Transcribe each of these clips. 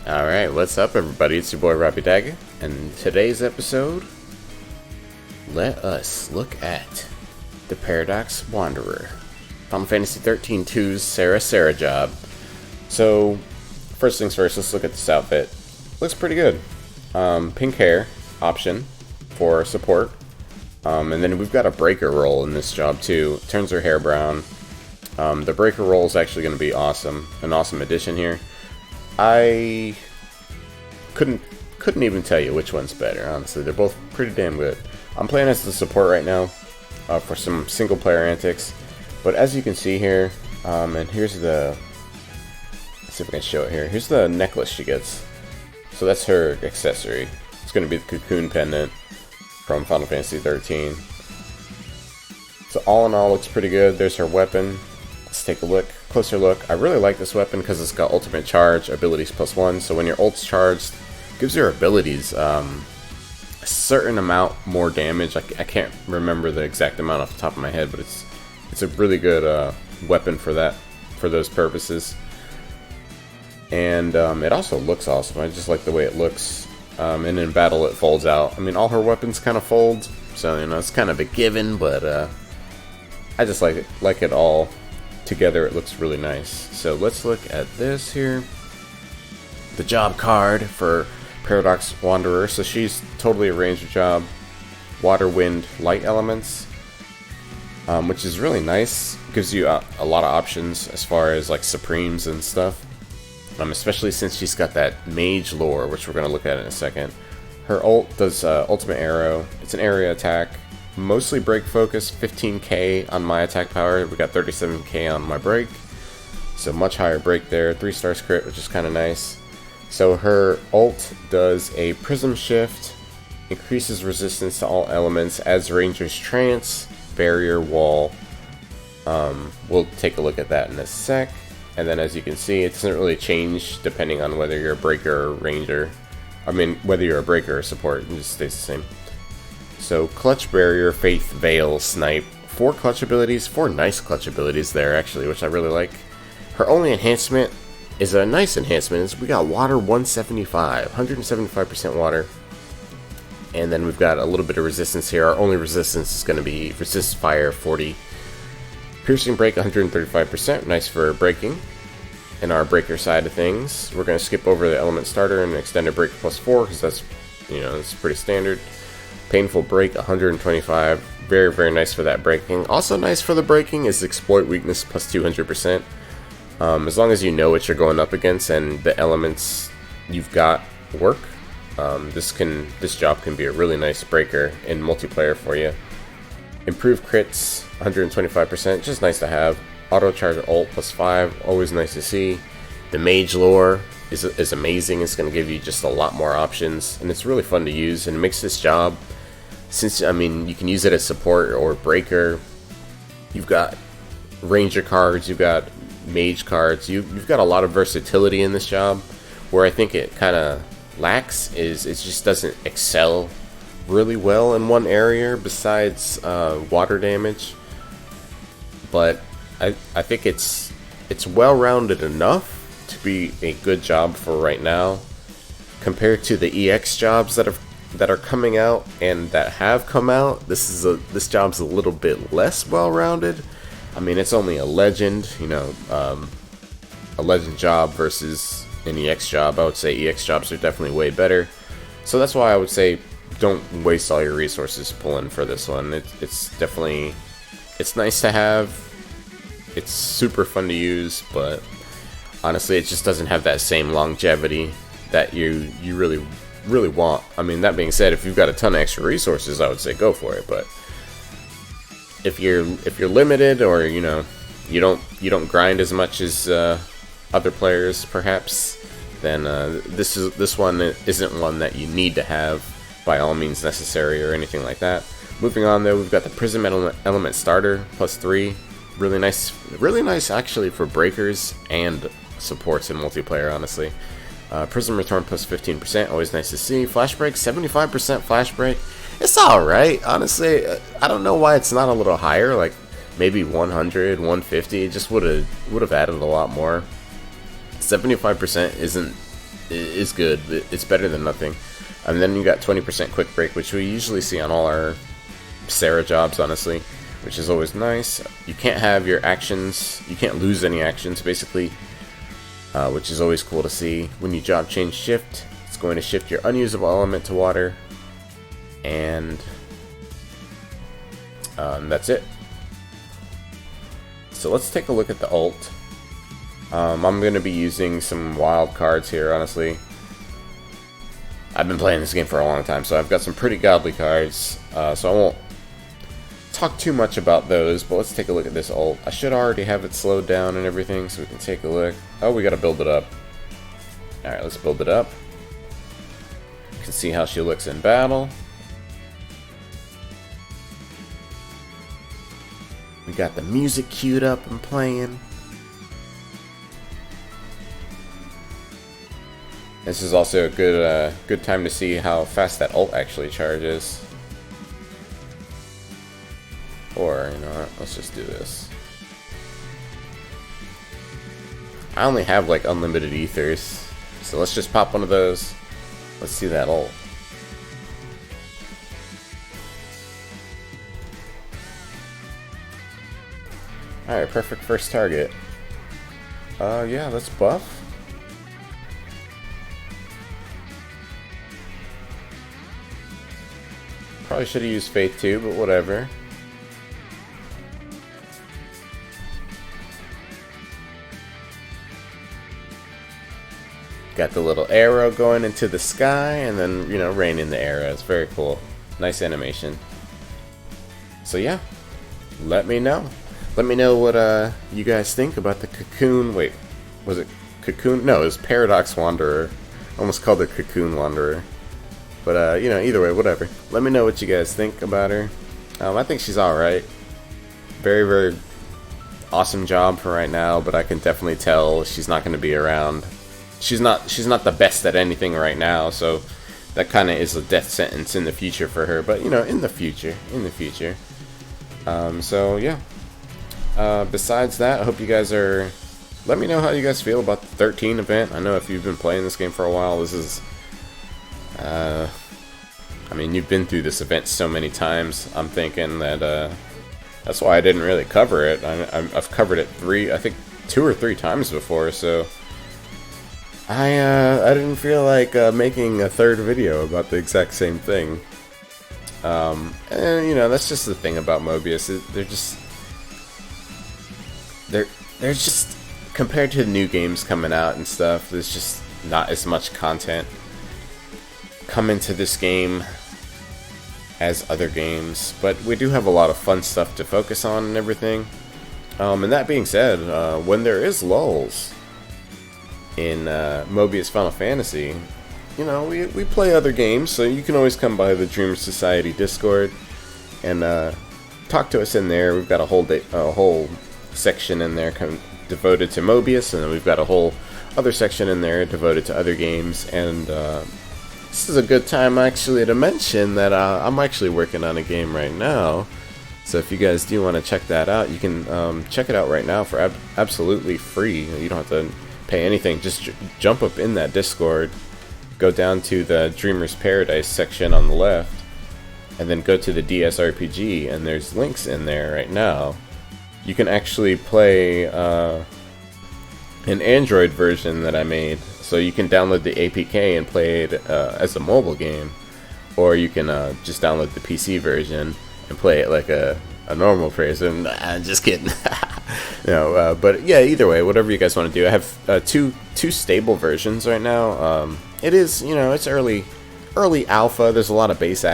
Alright, what's up everybody? It's your boy Robbie Dagger, and in today's episode, let us look at the Paradox Wanderer. Final Fantasy 13 2's Serah job. So, first things first, let's look at this outfit. Looks pretty good. Pink hair option for support. And then we've got a breaker roll in this job too. Turns her hair brown. The breaker roll is actually going to be awesome. An awesome addition here. I couldn't even tell you which one's better, honestly. They're both pretty damn good. I'm playing as the support right now for some single player antics. But as you can see here, and here's the... Let's see if I can show it here. Here's the necklace she gets. So that's her accessory. It's going to be the cocoon pendant from Final Fantasy 13. So all in all, looks pretty good. There's her weapon. Let's take a closer look. I really like this weapon because it's got ultimate charge, abilities +1. So when your ult's charged, it gives your abilities a certain amount more damage. I can't remember the exact amount off the top of my head, but it's a really good weapon for those purposes. And it also looks awesome. I just like the way it looks. And in battle, it folds out. I mean, all her weapons kind of fold, so it's kind of a given. But I just like it all together. It looks really nice. So let's look at this here. The job card for Paradox Wanderer. So she's totally a ranger job. Water, wind, light elements, which is really nice. Gives you a lot of options as far as like supremes and stuff. Especially since she's got that mage lore, which we're going to look at in a second. Her ult does ultimate arrow. It's an area attack. Mostly break focus, 15k on my attack power. We got 37k on my break. So much higher break there. 3 stars crit, which is kind of nice. So her ult does a prism shift. Increases resistance to all elements. Adds ranger's trance, barrier, wall. We'll take a look at that in a sec. And then as you can see, it doesn't really change depending on whether you're a breaker or ranger. I mean, whether you're a breaker or support, it just stays the same. So, clutch, barrier, faith, veil, snipe. 4 clutch abilities, 4 nice clutch abilities there actually, which I really like. Her only enhancement is a nice enhancement. We got water 175, 175% water. And then we've got a little bit of resistance here. Our only resistance is going to be resist fire 40. Piercing break 135%, nice for breaking. In our breaker side of things, we're going to skip over the element starter and extended break +4 because that's pretty standard. Painful break 125, very nice for that breaking. Also nice for the breaking is exploit weakness +200%. As long as you know what you're going up against and the elements you've got work, this job can be a really nice breaker in multiplayer for you. Improved crits 125%, just nice to have. Auto charge ult +5, always nice to see. The mage lore is amazing. It's going to give you just a lot more options, and it's really fun to use, and it makes this job, since you can use it as support or breaker. You've got ranger cards, you've got mage cards, you've got a lot of versatility in this job. Where I think it kind of lacks is it just doesn't excel really well in one area besides water damage. But I think it's well-rounded enough to be a good job for right now. Compared to the EX jobs that are coming out and that have come out, this job's a little bit less well-rounded. I mean, it's only a legend, a legend job versus an EX job. I would say EX jobs are definitely way better. So that's why I would say don't waste all your resources pulling for this one. It's nice to have. It's super fun to use, but honestly, it just doesn't have that same longevity that you really want. I mean, that being said, if you've got a ton of extra resources, I would say go for it. But if you're limited, or you don't grind as much as other players, perhaps, then this one isn't one that you need to have by all means necessary or anything like that. Moving on though, we've got the prism element starter +3. Really nice actually for breakers and supports in multiplayer, honestly. Prism return +15%, always nice to see. Flash break 75% flash break. It's alright, honestly. I don't know why it's not a little higher, like maybe 100, 150. It just would have added a lot more. 75% is good. It's better than nothing. And then you got 20% quick break, which we usually see on all our Serah jobs, honestly, which is always nice. You can't have your actions, you can't lose any actions, basically, which is always cool to see. When you job change shift, it's going to shift your unusable element to water, and that's it. So let's take a look at the ult. I'm going to be using some wild cards here, honestly. I've been playing this game for a long time, so I've got some pretty godly cards, so I won't talk too much about those, but let's take a look at this ult. I should already have it slowed down and everything, so we can take a look. Oh, we gotta build it up. Alright, let's build it up. You can see how she looks in battle. We got the music queued up and playing. This is also a good time to see how fast that ult actually charges. Or, you know what, let's just do this. I only have like unlimited ethers, so let's just pop one of those. Let's see that ult. Alright, perfect first target. Yeah, let's buff. Probably should have used Faith too, but whatever. Got the little arrow going into the sky, and then, you know, rain in the arrow. It's very cool. Nice animation. So yeah, let me know. Let me know what you guys think about the Cocoon. Wait, was it Cocoon? No, it was Paradox Wanderer. Almost called her Cocoon Wanderer. But, you know, either way, whatever. Let me know what you guys think about her. I think she's alright. Very, very awesome job for right now, but I can definitely tell she's not going to be around. She's not the best at anything right now, so that kind of is a death sentence in the future for her. But, you know, in the future. So, yeah. Besides that, I hope you guys are... Let me know how you guys feel about the 13 event. I know if you've been playing this game for a while, this is... I mean, you've been through this event so many times. I'm thinking that that's why I didn't really cover it. I've covered it I think 2 or 3 times before, so I didn't feel like making a third video about the exact same thing. And you know, that's just the thing about Mobius. They're just compared to the new games coming out and stuff. There's just not as much content come into this game as other games, but we do have a lot of fun stuff to focus on and everything. And that being said, when there is lulls in Mobius Final Fantasy, you know, we play other games, so you can always come by the Dreamer Society Discord and talk to us in there. We've got a whole section in there devoted to Mobius, and then we've got a whole other section in there devoted to other games. And this is a good time actually to mention that I'm actually working on a game right now. So if you guys do want to check that out, you can check it out right now for absolutely free. You don't have to pay anything. Just jump up in that Discord, go down to the Dreamer's Paradise section on the left, and then go to the DSRPG, and there's links in there right now. You can actually play an Android version that I made. So you can download the APK and play it as a mobile game, or you can just download the PC version and play it like a normal person. Just kidding. No, but yeah, either way, whatever you guys want to do. I have two stable versions right now. It is, you know, it's early alpha. There's a lot of base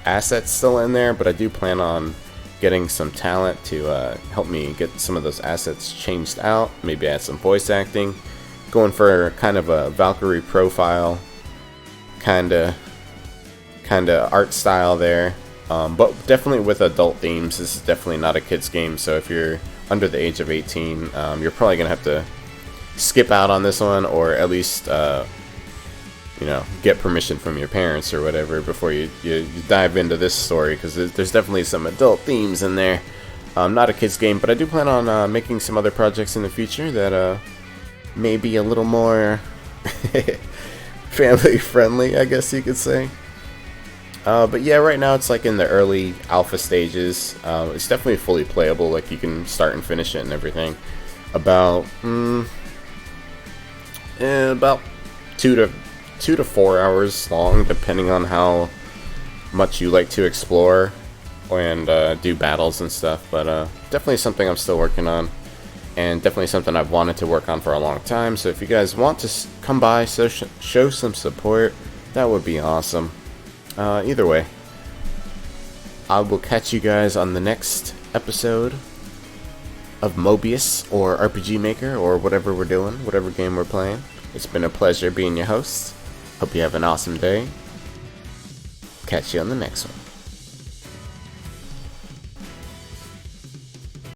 assets still in there, but I do plan on getting some talent to help me get some of those assets changed out. Maybe add some voice acting. Going for kind of a Valkyrie profile kind of art style there, but definitely with adult themes. This is definitely not a kids game, so if you're under the age of 18, you're probably gonna have to skip out on this one, or at least you know, get permission from your parents or whatever before you dive into this story, because there's definitely some adult themes in there. Not a kids game, but I do plan on making some other projects in the future that maybe a little more family friendly, I guess you could say. But yeah, right now it's like in the early alpha stages. It's definitely fully playable. Like you can start and finish it and everything. About about 2 to 4 hours long, depending on how much you like to explore and do battles and stuff. But definitely something I'm still working on, and definitely something I've wanted to work on for a long time. So if you guys want to come by, show some support, that would be awesome. Either way, I will catch you guys on the next episode of Mobius or RPG Maker or whatever we're doing, whatever game we're playing. It's been a pleasure being your host. Hope you have an awesome day. Catch you on the next one.